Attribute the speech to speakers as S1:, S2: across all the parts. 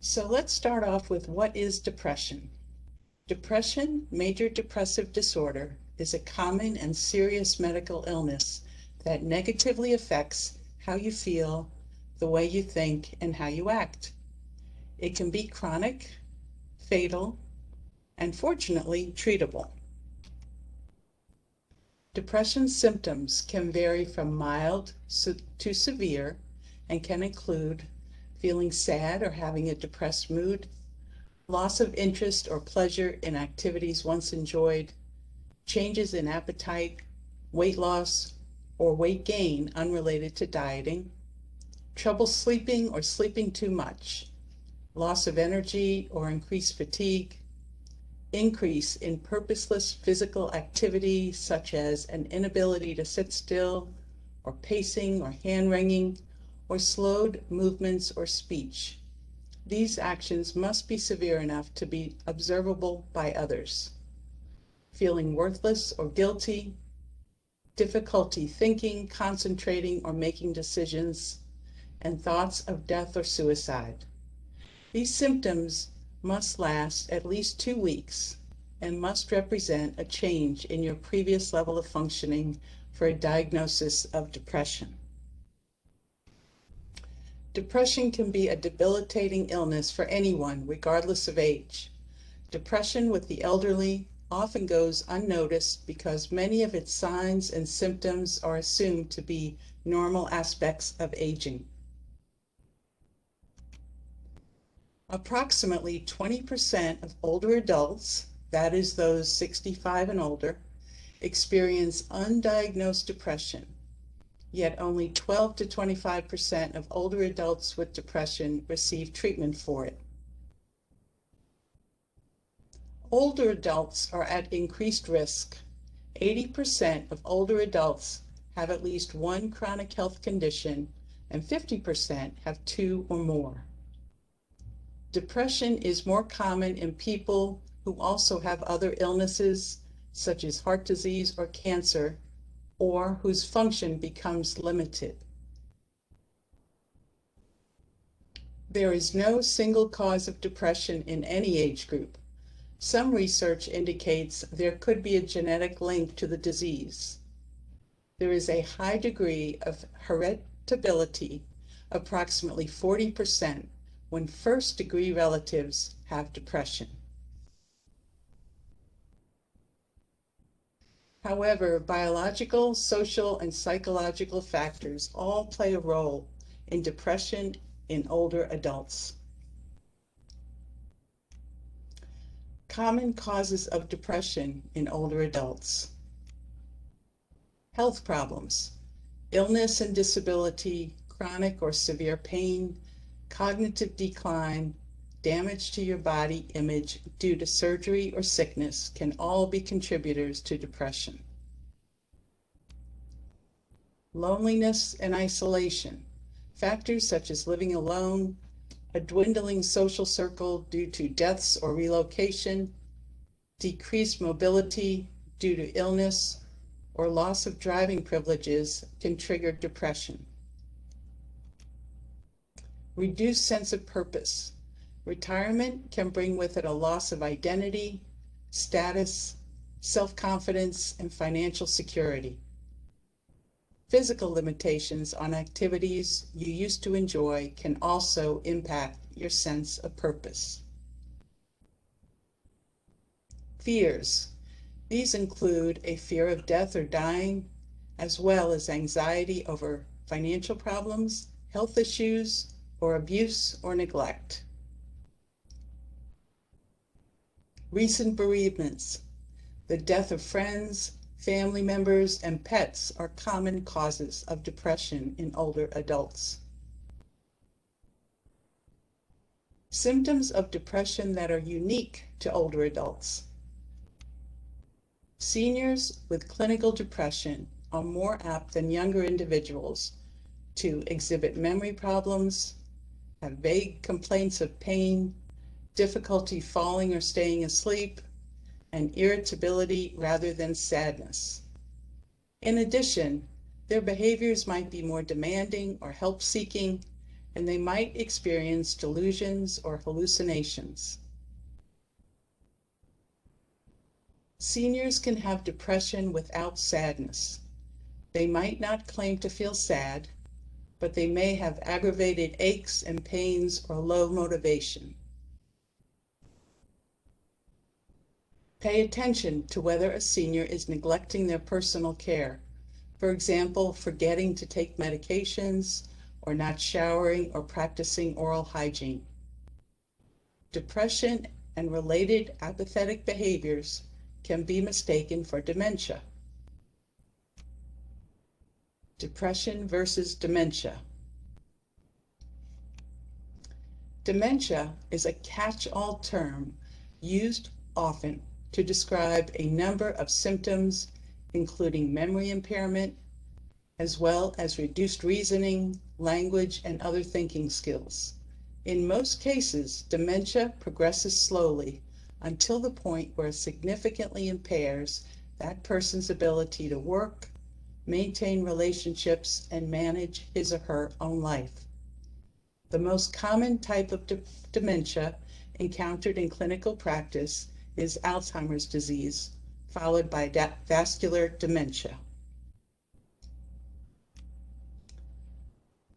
S1: So let's start off with what is depression? Depression, major depressive disorder, is a common and serious medical illness that negatively affects how you feel, the way you think, and how you act. It can be chronic, fatal, and fortunately treatable. Depression symptoms can vary from mild to severe and can include feeling sad or having a depressed mood, loss of interest or pleasure in activities once enjoyed, changes in appetite, weight loss, or weight gain unrelated to dieting, trouble sleeping or sleeping too much, loss of energy or increased fatigue, increase in purposeless physical activity such as an inability to sit still, or pacing or hand-wringing, or slowed movements or speech. These actions must be severe enough to be observable by others. Feeling worthless or guilty, difficulty thinking, concentrating, or making decisions, and thoughts of death or suicide. These symptoms must last at least 2 weeks and must represent a change in your previous level of functioning for a diagnosis of depression. Depression can be a debilitating illness for anyone, regardless of age. Depression with the elderly often goes unnoticed because many of its signs and symptoms are assumed to be normal aspects of aging. Approximately 20% of older adults, that is those 65 and older, experience undiagnosed depression, yet only 12 to 25% of older adults with depression receive treatment for it. Older adults are at increased risk. 80% of older adults have at least one chronic health condition, and 50% have 2 or more. Depression is more common in people who also have other illnesses, such as heart disease or cancer, or whose function becomes limited. There is no single cause of depression in any age group. Some research indicates there could be a genetic link to the disease. There is a high degree of heritability, approximately 40%, when first-degree relatives have depression. However, biological, social, and psychological factors all play a role in depression in older adults. Common causes of depression in older adults. Health problems, illness and disability, chronic or severe pain, cognitive decline, damage to your body image due to surgery or sickness can all be contributors to depression. Loneliness and isolation, factors such as living alone, a dwindling social circle due to deaths or relocation, decreased mobility due to illness, or loss of driving privileges can trigger depression. Reduced sense of purpose. Retirement can bring with it a loss of identity, status, self-confidence, and financial security. Physical limitations on activities you used to enjoy can also impact your sense of purpose. Fears. These include a fear of death or dying, as well as anxiety over financial problems, health issues, or abuse or neglect. Recent bereavements. The death of friends, family members, and pets are common causes of depression in older adults. Symptoms of depression that are unique to older adults. Seniors with clinical depression are more apt than younger individuals to exhibit memory problems, have vague complaints of pain, difficulty falling or staying asleep, and irritability rather than sadness. In addition, their behaviors might be more demanding or help-seeking, and they might experience delusions or hallucinations. Seniors can have depression without sadness. They might not claim to feel sad, but they may have aggravated aches and pains or low motivation. Pay attention to whether a senior is neglecting their personal care. For example, forgetting to take medications or not showering or practicing oral hygiene. Depression and related apathetic behaviors can be mistaken for dementia. Depression versus dementia. Dementia is a catch-all term used often to describe a number of symptoms, including memory impairment, as well as reduced reasoning, language, and other thinking skills. In most cases, dementia progresses slowly until the point where it significantly impairs that person's ability to work, maintain relationships, and manage his or her own life. The most common type of dementia encountered in clinical practice is Alzheimer's disease, followed by vascular dementia.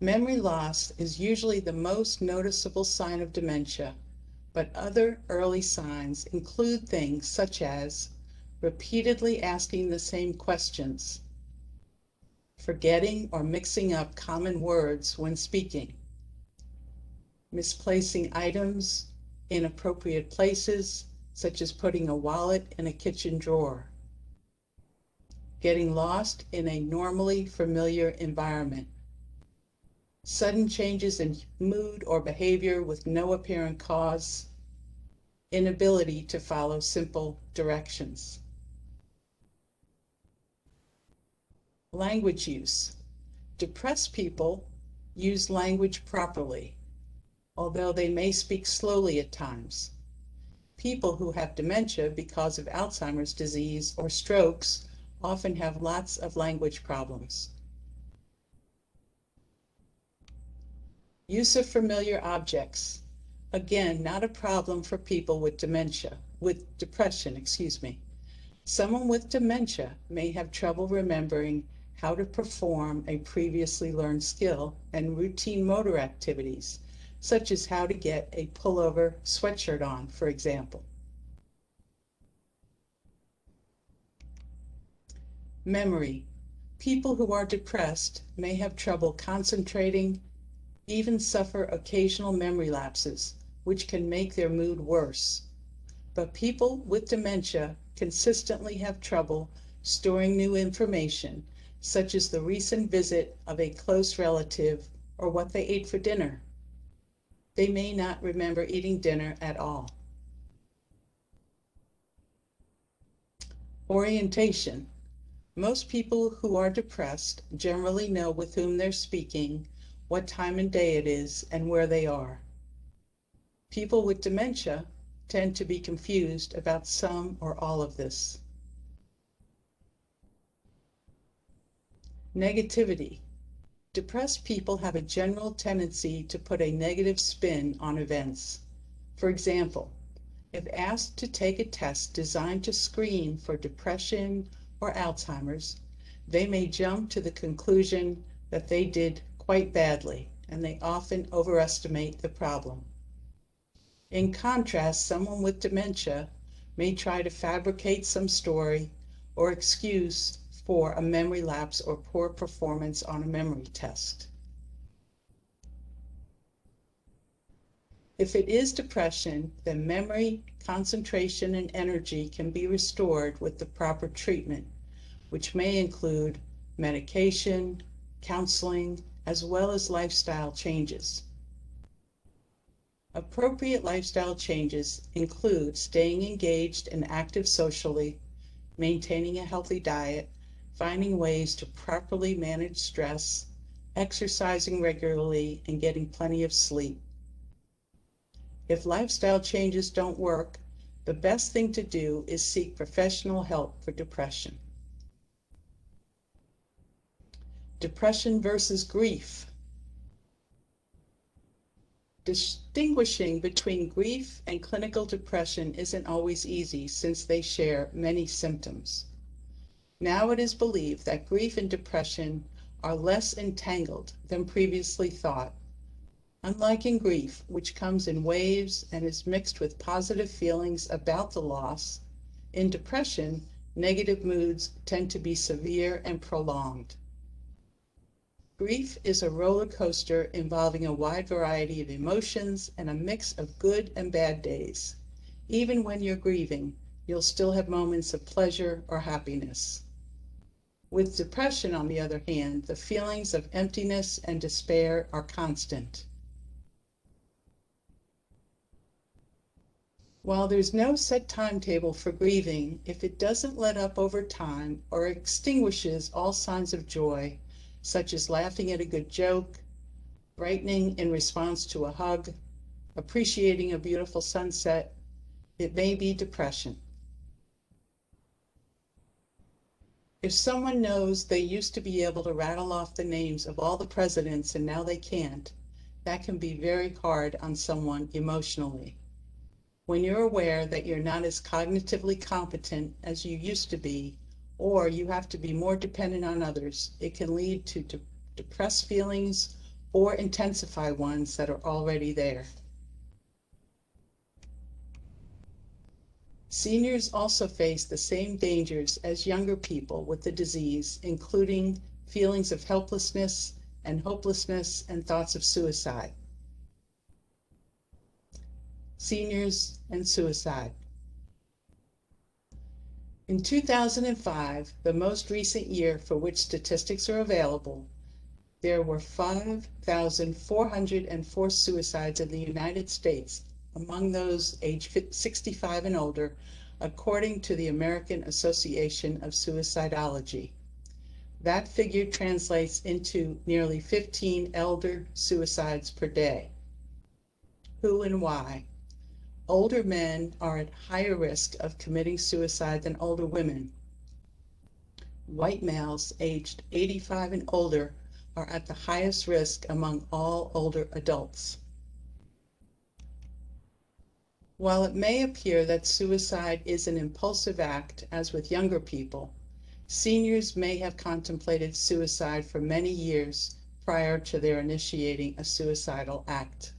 S1: Memory loss is usually the most noticeable sign of dementia, but other early signs include things such as repeatedly asking the same questions, forgetting or mixing up common words when speaking, misplacing items in appropriate places, such as putting a wallet in a kitchen drawer, getting lost in a normally familiar environment, sudden changes in mood or behavior with no apparent cause, inability to follow simple directions. Language use. Depressed people use language properly, although they may speak slowly at times. People who have dementia because of Alzheimer's disease or strokes often have lots of language problems. Use of familiar objects. Again, not a problem for people with depression. Someone with dementia may have trouble remembering how to perform a previously learned skill and routine motor activities, such as how to get a pullover sweatshirt on, for example. Memory. People who are depressed may have trouble concentrating, even suffer occasional memory lapses, which can make their mood worse. But people with dementia consistently have trouble storing new information, such as the recent visit of a close relative or what they ate for dinner. They may not remember eating dinner at all. Orientation. Most people who are depressed generally know with whom they're speaking, what time and day it is, and where they are. People with dementia tend to be confused about some or all of this. Negativity. Depressed people have a general tendency to put a negative spin on events. For example, if asked to take a test designed to screen for depression or Alzheimer's, they may jump to the conclusion that they did quite badly, and they often overestimate the problem. In contrast, someone with dementia may try to fabricate some story or excuse for a memory lapse or poor performance on a memory test. If it is depression, then memory, concentration, and energy can be restored with the proper treatment, which may include medication, counseling, as well as lifestyle changes. Appropriate lifestyle changes include staying engaged and active socially, maintaining a healthy diet, finding ways to properly manage stress, exercising regularly, and getting plenty of sleep. If lifestyle changes don't work, the best thing to do is seek professional help for depression. Depression versus grief. Distinguishing between grief and clinical depression isn't always easy since they share many symptoms. Now it is believed that grief and depression are less entangled than previously thought. Unlike in grief, which comes in waves and is mixed with positive feelings about the loss, in depression, negative moods tend to be severe and prolonged. Grief is a roller coaster involving a wide variety of emotions and a mix of good and bad days. Even when you're grieving, you'll still have moments of pleasure or happiness. With depression, on the other hand, the feelings of emptiness and despair are constant. While there's no set timetable for grieving, if it doesn't let up over time or extinguishes all signs of joy, such as laughing at a good joke, brightening in response to a hug, appreciating a beautiful sunset, it may be depression. If someone knows they used to be able to rattle off the names of all the presidents and now they can't, that can be very hard on someone emotionally. When you're aware that you're not as cognitively competent as you used to be, or you have to be more dependent on others, it can lead to depressed feelings or intensify ones that are already there. Seniors also face the same dangers as younger people with the disease, including feelings of helplessness and hopelessness and thoughts of suicide. Seniors and suicide. In 2005, the most recent year for which statistics are available, there were 5,404 suicides in the United States among those aged 65 and older, according to the American Association of Suicidology. That figure translates into nearly 15 elder suicides per day. Who and why? Older men are at higher risk of committing suicide than older women. White males aged 85 and older are at the highest risk among all older adults. While it may appear that suicide is an impulsive act, as with younger people, seniors may have contemplated suicide for many years prior to their initiating a suicidal act.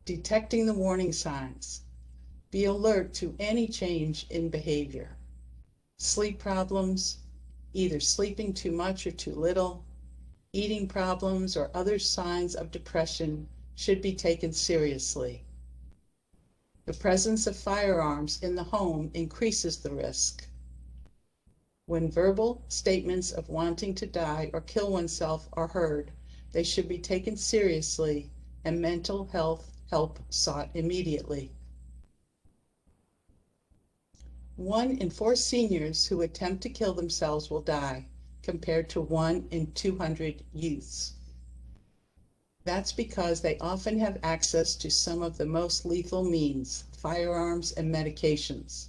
S1: Detecting the warning signs. Be alert to any change in behavior. Sleep problems, either sleeping too much or too little, eating problems, or other signs of depression should be taken seriously. The presence of firearms in the home increases the risk. When verbal statements of wanting to die or kill oneself are heard, they should be taken seriously and mental health help sought immediately. 1 in 4 seniors who attempt to kill themselves will die, compared to 1 in 200 youths. That's because they often have access to some of the most lethal means, firearms and medications.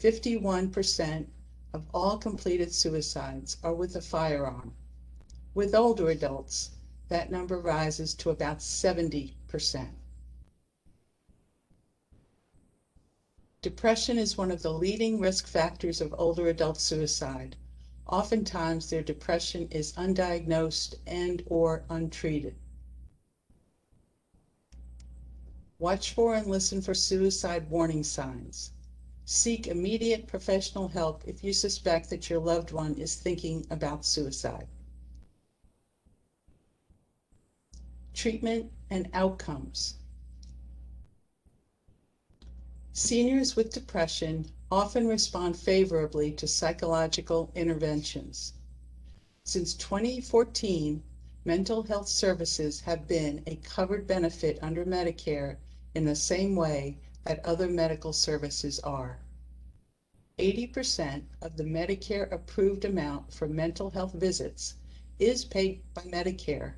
S1: 51% of all completed suicides are with a firearm. With older adults, that number rises to about 70%. Depression is one of the leading risk factors of older adult suicide. Oftentimes, their depression is undiagnosed and/or untreated. Watch for and listen for suicide warning signs. Seek immediate professional help if you suspect that your loved one is thinking about suicide. Treatment and outcomes. Seniors with depression often respond favorably to psychological interventions. Since 2014, mental health services have been a covered benefit under Medicare in the same way that other medical services are. 80% of the Medicare-approved amount for mental health visits is paid by Medicare,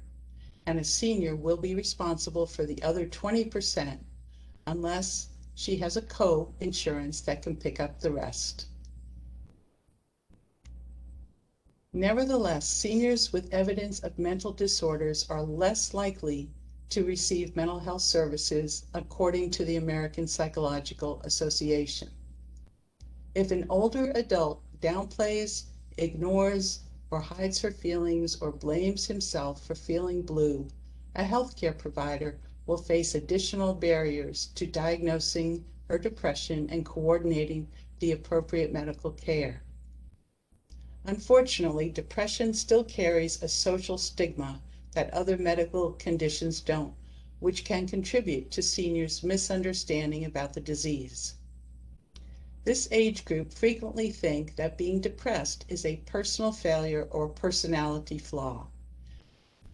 S1: and a senior will be responsible for the other 20% unless she has a co-insurance that can pick up the rest. Nevertheless, seniors with evidence of mental disorders are less likely to receive mental health services, according to the American Psychological Association. If an older adult downplays, ignores, or hides her feelings or blames himself for feeling blue, a healthcare provider will face additional barriers to diagnosing her depression and coordinating the appropriate medical care. Unfortunately, depression still carries a social stigma that other medical conditions don't, which can contribute to seniors' misunderstanding about the disease. This age group frequently think that being depressed is a personal failure or personality flaw.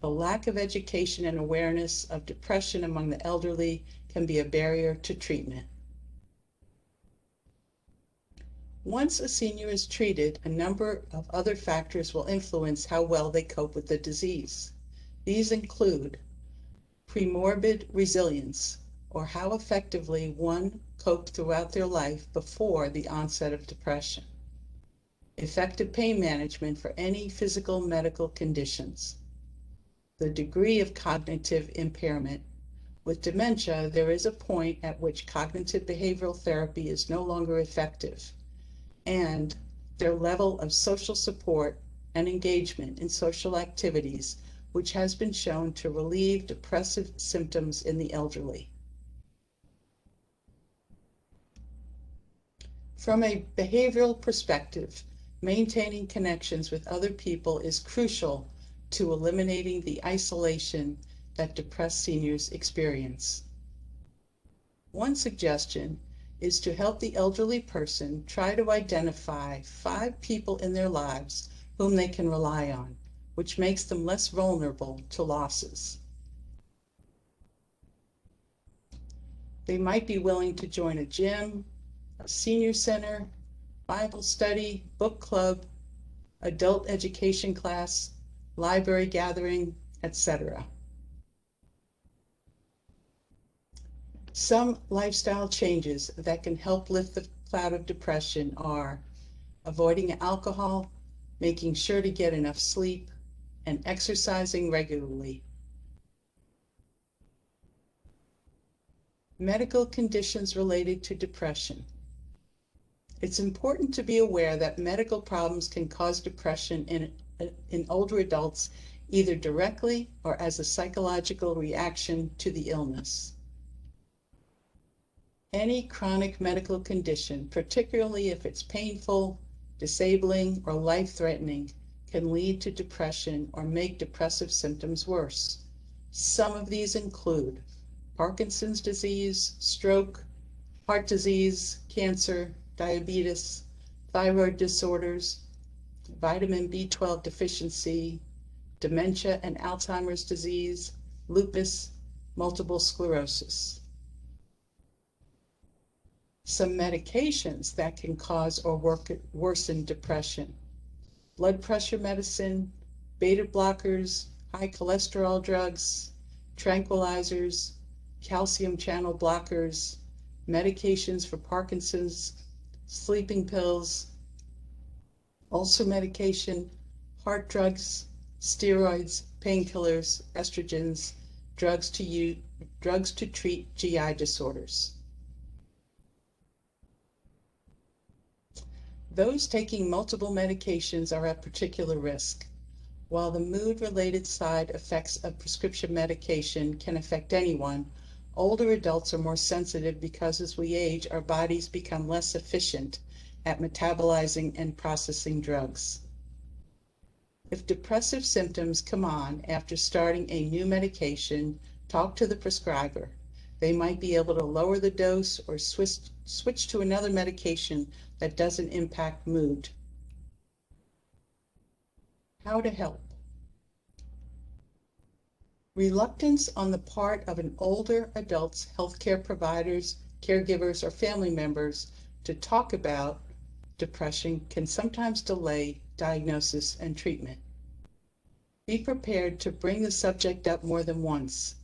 S1: The lack of education and awareness of depression among the elderly can be a barrier to treatment. Once a senior is treated, a number of other factors will influence how well they cope with the disease. These include premorbid resilience, or how effectively one coped throughout their life before the onset of depression. Effective pain management for any physical medical conditions. The degree of cognitive impairment. With dementia, there is a point at which cognitive behavioral therapy is no longer effective, and their level of social support and engagement in social activities, which has been shown to relieve depressive symptoms in the elderly. From a behavioral perspective, maintaining connections with other people is crucial to eliminating the isolation that depressed seniors experience. One suggestion is to help the elderly person try to identify 5 people in their lives whom they can rely on, which makes them less vulnerable to losses. They might be willing to join a gym, a senior center, Bible study, book club, adult education class, library gathering, etc. Some lifestyle changes that can help lift the cloud of depression are avoiding alcohol, making sure to get enough sleep, and exercising regularly. Medical conditions related to depression. It's important to be aware that medical problems can cause depression in older adults, either directly or as a psychological reaction to the illness. Any chronic medical condition, particularly if it's painful, disabling, or life-threatening, can lead to depression or make depressive symptoms worse. Some of these include Parkinson's disease, stroke, heart disease, cancer, diabetes, thyroid disorders, vitamin B12 deficiency, dementia and Alzheimer's disease, lupus, multiple sclerosis. Some medications that can cause or worsen depression: blood pressure medicine, beta blockers, high cholesterol drugs, tranquilizers, calcium channel blockers, medications for Parkinson's, sleeping pills, ulcer medication, heart drugs, steroids, painkillers, estrogens, drugs to treat GI disorders. Those taking multiple medications are at particular risk. While the mood-related side effects of prescription medication can affect anyone, older adults are more sensitive because as we age, our bodies become less efficient at metabolizing and processing drugs. If depressive symptoms come on after starting a new medication, talk to the prescriber. They might be able to lower the dose or switch to another medication that doesn't impact mood. How to help. Reluctance on the part of an older adult's healthcare providers, caregivers, or family members to talk about depression can sometimes delay diagnosis and treatment. Be prepared to bring the subject up more than once.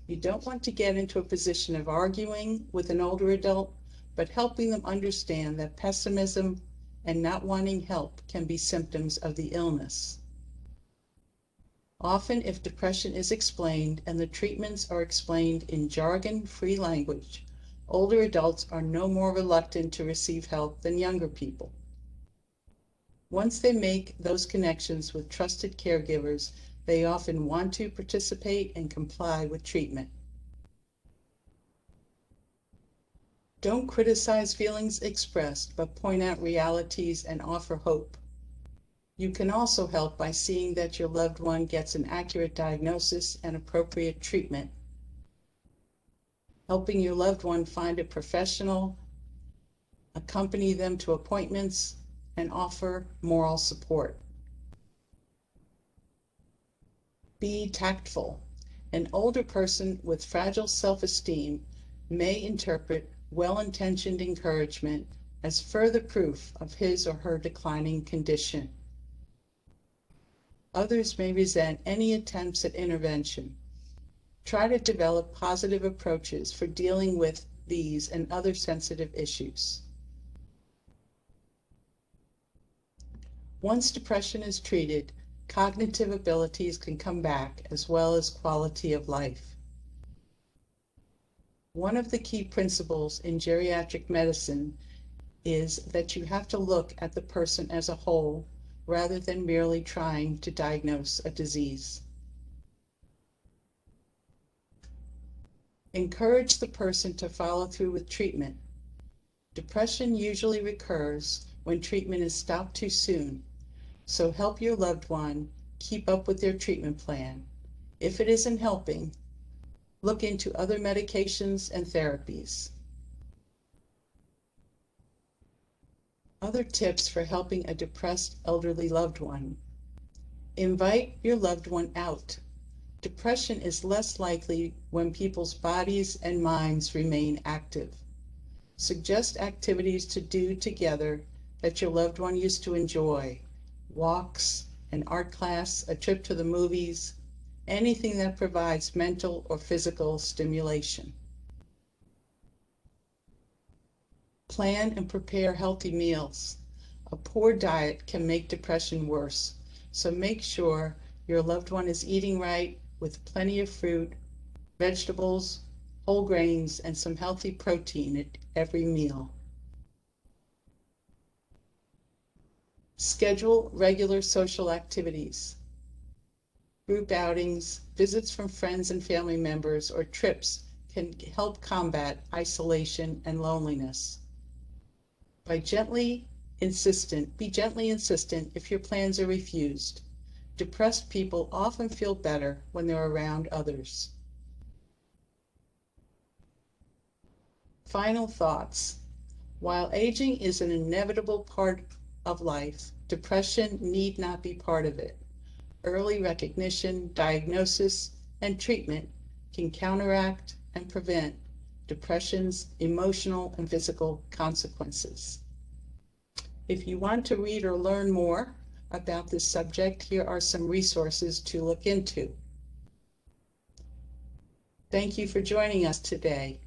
S1: You don't want to get into a position of arguing with an older adult, but helping them understand that pessimism and not wanting help can be symptoms of the illness. Often, if depression is explained and the treatments are explained in jargon-free language, older adults are no more reluctant to receive help than younger people. Once they make those connections with trusted caregivers, they often want to participate and comply with treatment. Don't criticize feelings expressed, but point out realities and offer hope. You can also help by seeing that your loved one gets an accurate diagnosis and appropriate treatment. Helping your loved one find a professional, accompany them to appointments, and offer moral support. Be tactful. An older person with fragile self-esteem may interpret well-intentioned encouragement as further proof of his or her declining condition. Others may resent any attempts at intervention. Try to develop positive approaches for dealing with these and other sensitive issues. Once depression is treated, cognitive abilities can come back as well as quality of life. One of the key principles in geriatric medicine is that you have to look at the person as a whole rather than merely trying to diagnose a disease. Encourage the person to follow through with treatment. Depression usually recurs when treatment is stopped too soon, so help your loved one keep up with their treatment plan. If it isn't helping, look into other medications and therapies. Other tips for helping a depressed elderly loved one. Invite your loved one out. Depression is less likely when people's bodies and minds remain active. Suggest activities to do together that your loved one used to enjoy. Walks, an art class, a trip to the movies, anything that provides mental or physical stimulation. Plan and prepare healthy meals. A poor diet can make depression worse, so make sure your loved one is eating right with plenty of fruit, vegetables, whole grains, and some healthy protein at every meal. Schedule regular social activities. Group outings, visits from friends and family members, or trips can help combat isolation and loneliness. Be gently insistent if your plans are refused. Depressed people often feel better when they're around others. Final thoughts. While aging is an inevitable part of life, depression need not be part of it. Early recognition, diagnosis, and treatment can counteract and prevent depression's emotional and physical consequences. If you want to read or learn more about this subject, here are some resources to look into. Thank you for joining us today.